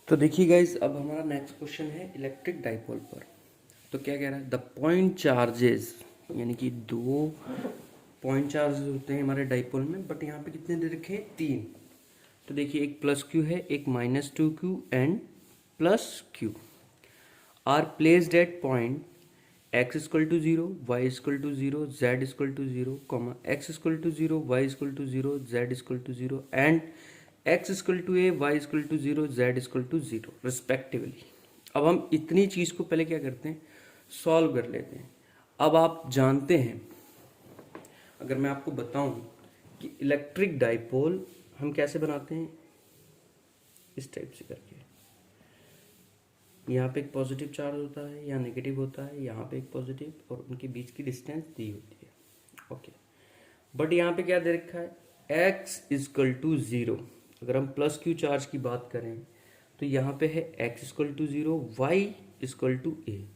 तो देखिए गाइज, अब हमारा नेक्स्ट क्वेश्चन है इलेक्ट्रिक डाइपोल पर। तो क्या कह रहा है, द पॉइंट चार्जेस, यानी कि दो पॉइंट चार्जेस होते हैं हमारे डाइपोल में, बट यहाँ पे कितने दे रखे हैं, तीन। तो देखिए, एक प्लस क्यू है, एक minus two q and plus q are placed at point x equal to zero, y equal to zero, z equal to zero, comma x equal to zero, y equal to zero, z equal to zero and x equal to a, y equal to zero, z equal to zero respectively. अब हम इतनी चीज़ को पहले क्या करते हैं, solve कर लेते हैं। अब आप जानते हैं, अगर मैं आपको बताऊं कि इलेक्ट्रिक डाइपोल हम कैसे बनाते हैं, इस टाइप से करके, यहाँ पे एक पॉजिटिव चार्ज होता है, यहाँ नेगेटिव होता है, यहाँ पे एक पॉजिटिव, और उनके बीच की डिस्टेंस दी होती है। ओके, बट यहाँ पे क्या दे रखा है, x इक्वल टू जीरो। अगर हम प्लस क्यू चार्ज की बात करें तो यहाँ पे है x equal to zero, y equal to a.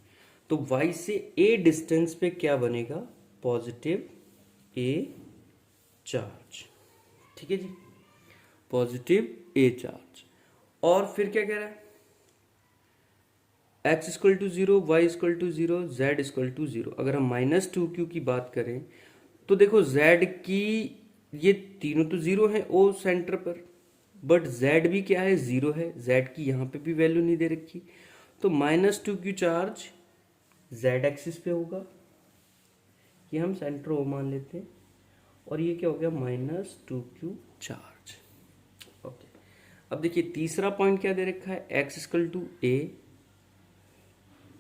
तो y से a डिस्टेंस पे क्या बनेगा, पॉजिटिव a चार्ज। ठीक है जी, पॉजिटिव a चार्ज। और फिर क्या कह रहा है, x equal to zero, y equal to zero, z equal to zero. अगर हम माइनस टू क्यू की बात करें तो देखो z की, ये तीनों तो जीरो हैं ओ सेंटर पर, बट z भी क्या है, जीरो है। z की यहाँ पे भी वैल्यू नहीं दे रखी, तो minus two Q charge z axis पे होगा, ये हम सेंटर ओ मान लेते हैं। और ये क्या हो गया, minus two Q charge. Okay, अब देखिए तीसरा पॉइंट क्या दे रखा है, x इक्वल टू ए।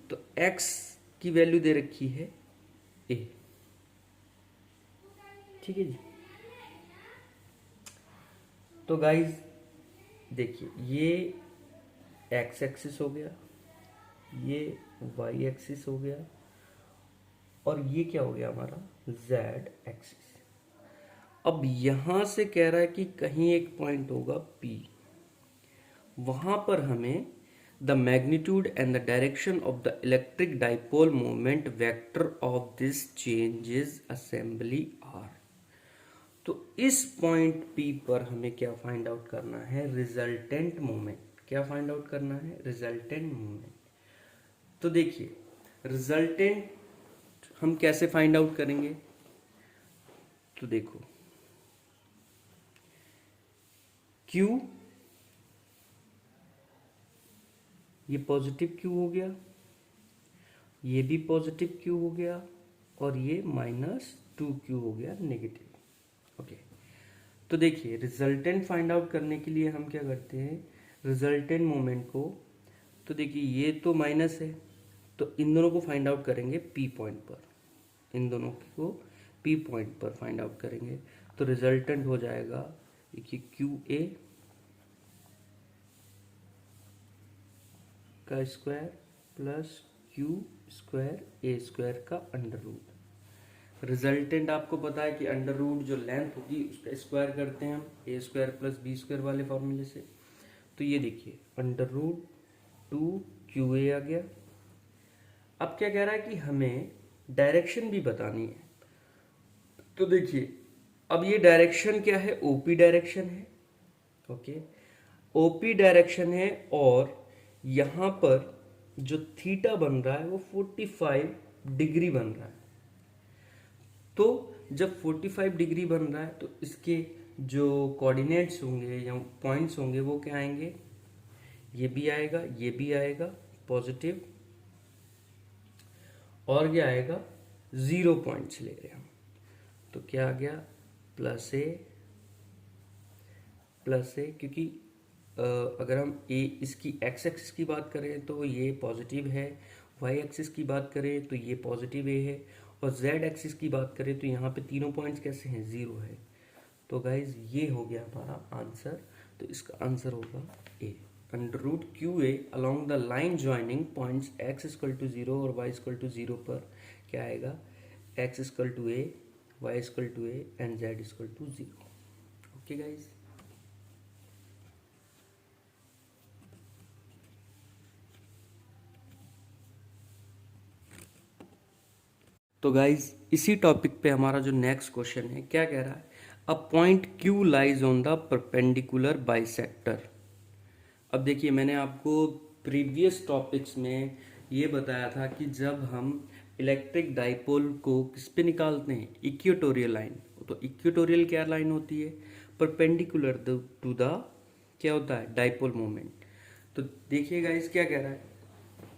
तो x की वैल्यू दे रखी है a। ठीक है जी। तो गाइज देखिए, ये x एक्सिस हो गया, ये y एक्सिस हो गया, और ये क्या हो गया हमारा, z एक्सिस। अब यहां से कह रहा है कि कहीं एक पॉइंट होगा P, वहां पर हमें the magnitude and the direction of the electric dipole moment vector of this changes assembly are. तो इस पॉइंट P पर हमें क्या फाइंड आउट करना है, रिजल्टेंट मोमेंट। क्या फाइंड आउट करना है, रिजल्टेंट मोमेंट। तो देखिए, रिजल्टेंट हम कैसे फाइंड आउट करेंगे, तो देखो Q, ये पॉजिटिव Q हो गया, ये भी पॉजिटिव Q हो गया, और ये माइनस टू क्यू हो गया नेगेटिव। ओके, तो देखिए रिजल्टेंट फाइंड आउट करने के लिए हम क्या करते हैं, रिजल्टेंट मोमेंट को, तो देखिए ये तो माइनस है, तो इन दोनों को फाइंड आउट करेंगे P पॉइंट पर, इन दोनों को P पॉइंट पर फाइंड आउट करेंगे। तो रिजल्टेंट हो जाएगा, देखिए क्यू ए का स्क्वायर प्लस क्यू स्क्वायर ए स्क्वायर का अंडर रूट। रिजल्टेंट आपको पता है कि अंडर रूट जो लेंथ होगी उसका स्क्वायर करते हैं हम, a square plus b square वाले फॉर्मूले से। तो ये देखिए under root two q a आ गया। अब क्या कह रहा है कि हमें डायरेक्शन भी बतानी है। तो देखिए, अब ये डायरेक्शन क्या है, ओपी डायरेक्शन है। ओके, ओपी डायरेक्शन है, और यहां पर जो थीटा बन रहा है वो 45 डिग्री बन रहा है। तो जब 45 डिग्री बन रहा है तो इसके जो कोऑर्डिनेट्स होंगे या पॉइंट्स होंगे वो क्या आएंगे, ये भी आएगा, ये भी आएगा पॉजिटिव, और क्या आएगा, 0 पॉइंट्स ले रहे हैं हम। तो क्या आ गया, प्लस ए, क्योंकि अगर हम ए इसकी एक्स एक्सिस की बात करें तो ये पॉजिटिव है, वाई एक्सिस की बात करें तो ये पॉजिटिव ए है, और जेड एक्सिस की बात करें तो यहाँ पे तीनों पॉइंट्स कैसे हैं, 0 है। तो गाइज ये हो गया हमारा आंसर। तो इसका आंसर होगा a, under root q a along the line joining points x equal to zero और वाई इक्वल टू जीरो पर क्या आएगा, x equal to a, y equal to a and z equal to zero. Okay guys. तो guys इसी topic पे हमारा जो next question है, क्या कह रहा है, a point Q lies on the perpendicular bisector अब देखिए, मैंने आपको प्रीवियस टॉपिक्स में ये बताया था कि जब हम इलेक्ट्रिक डाइपोल को किस पे निकालते हैं, इक्वेटोरियल लाइन। तो इक्वेटोरियल क्या लाइन होती है, परपेंडिकुलर टू द क्या होता है, डाइपोल मोमेंट। तो देखिए गाइस क्या कह रहा है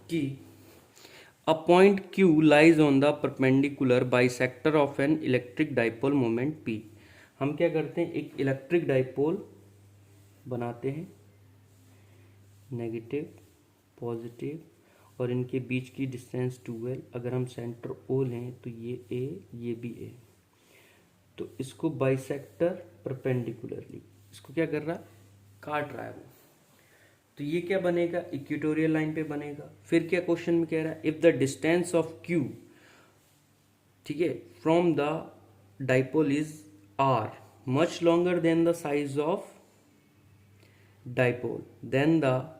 कि a point Q lies on the perpendicular bisector of an electric dipole moment P। हम क्या करते हैं, एक इलेक्ट्रिक डाइपोल बनाते हैं, नेगेटिव पॉजिटिव, और इनके बीच की डिस्टेंस 12। अगर हम सेंटर O लें तो ये A, ये भी A। तो इसको बाइसेक्टर परपेंडिकुलरली, इसको क्या कर रहा है, काट रहा है वो। तो ये क्या बनेगा, इक्वेटोरियल लाइन पे बनेगा। फिर क्या क्वेश्चन में कह रहा है, if the distance of Q, ठीक है, from the dipole is R much longer than the size of dipole, then the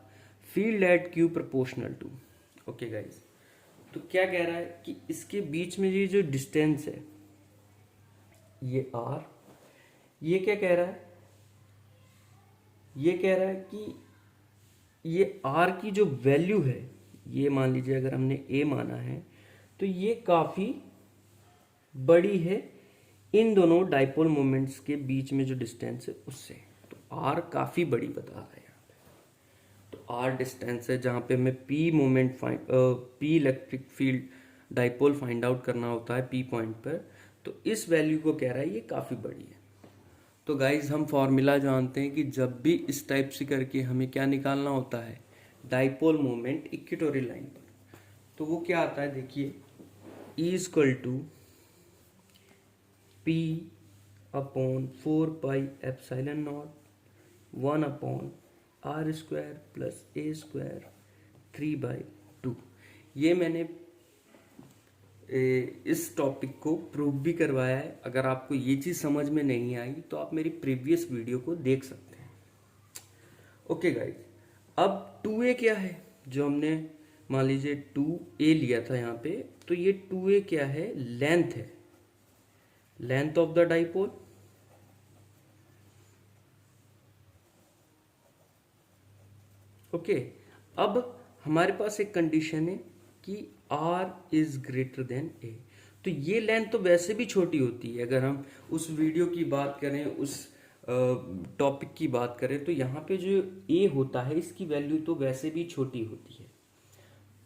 field at Q proportional to. Okay guys, तो क्या कह रहा है कि इसके बीच में ये जो डिस्टेंस है, ये R, ये क्या कह रहा है, ये कह रहा है कि ये R की जो वैल्यू है, ये मान लीजिए अगर हमने A माना है, तो ये काफी बड़ी है इन दोनों डाइपोल मोमेंट्स के बीच में जो डिस्टेंस है उससे। तो R काफी बड़ी बता रहा है यहाँ पे। तो R डिस्टेंस है जहाँ पे हमें P electric field dipole find out करना होता है P पॉइंट पर। तो इस वैल्यू को कह रहा है ये काफी बड़ी है। तो गाइज हम फॉर्मूला जानते हैं कि जब भी इस टाइप से करके हमें क्या निकालना होता है, डाइपोल मोमेंट इक्वेटोरियल लाइन पर, तो वो क्या आता है, देखिए E equal to P upon 4πε0 1 upon R square plus A square 3/2। ये मैंने इस टॉपिक को प्रूव भी करवाया है। अगर आपको ये चीज़ समझ में नहीं आई तो आप मेरी प्रीवियस वीडियो को देख सकते हैं। ओके गाइज, अब 2a क्या है, जो हमने मान लीजिए 2a लिया था यहाँ पे, तो ये 2a क्या है, लेंथ है, length of the dipole. Okay, अब हमारे पास एक कंडीशन है कि R is greater than A। तो ये लेंथ तो वैसे भी छोटी होती है। अगर हम उस वीडियो की बात करें, उस टॉपिक की बात करें, तो यहाँ पे जो A होता है इसकी वैल्यू तो वैसे भी छोटी होती है।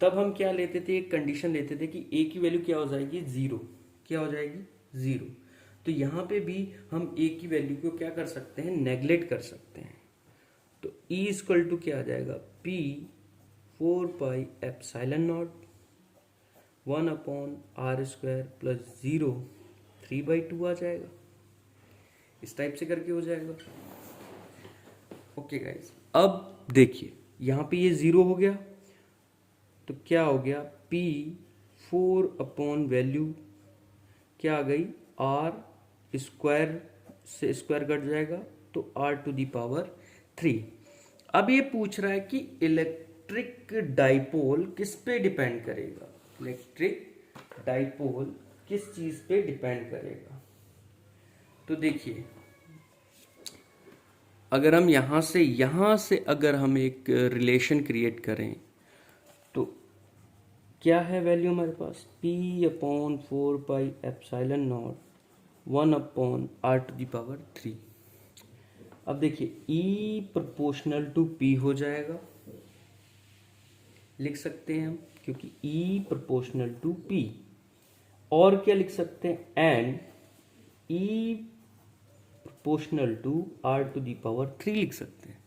तब हम क्या लेते थे, एक कंडीशन लेते थे कि A की वैल्यू क्या हो जाएगी, 0। क्या हो जाएगी, 0। तो यहाँ पे भी हम A की वैल्यू को क्या कर सकते हैं, नेगलेक्ट कर सकते हैं। तो E इक्वल टू क्या आ जाएगा, P 4πε0 1 upon R square plus 0 3/2 आ जाएगा। इस टाइप से करके हो जाएगा। ओके गाइस, अब देखिए यहाँ पे ये 0 हो गया, तो क्या हो गया, P 4 अपॉन वैल्यू क्या आ गई, R स्क्वायर से स्क्वायर कट जाएगा तो R⁻3। अब ये पूछ रहा है कि इलेक्ट्रिक डाइपोल किस पे डिपेंड करेगा, इलेक्ट्रिक डाइपोल किस चीज पे डिपेंड करेगा। तो देखिए, अगर हम यहां से अगर हम एक रिलेशन क्रिएट करें, तो क्या है वैल्यू हमारे पास, P अपॉन 4πε0 1 अपॉन R⁻3। अब देखिए E प्रोपोर्शनल टू P हो जाएगा, लिख सकते हैं हम, क्योंकि E प्रोपोर्शनल टू P। और क्या लिख सकते हैं, and E proportional to R⁻3 लिख सकते हैं।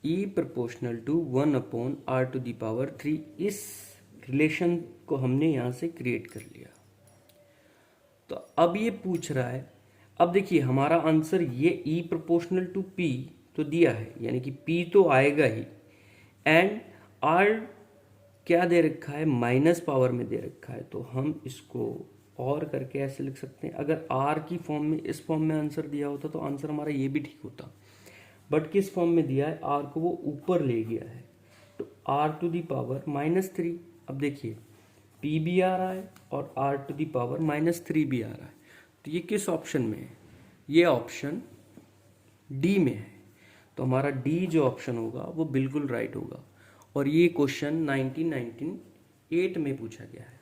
E proportional to 1 upon R⁻3, इस रिलेशन को हमने यहां से क्रिएट कर लिया। तो अब ये पूछ रहा है, अब देखिए हमारा आंसर ये E प्रोपोर्शनल टू P तो दिया है, यानी कि P तो आएगा ही, एंड R क्या दे रखा है, माइनस पावर में दे रखा है। तो हम इसको और करके ऐसे लिख सकते हैं। अगर R की फॉर्म में, इस फॉर्म में आंसर दिया होता तो आंसर हमारा ये भी ठीक होता, बट किस फॉर्म में दिया है, R को वो ऊपर ले गया है, तो R⁻3। अब देखिए P भी आ रहा है और R⁻3 भी आ रहा है, तो ये किस ऑप्शन में है, ये ऑप्शन डी में है। तो हमारा डी जो ऑप्शन होगा वो बिल्कुल राइट होगा। और ये क्वेश्चन 1998 में पूछा गया है।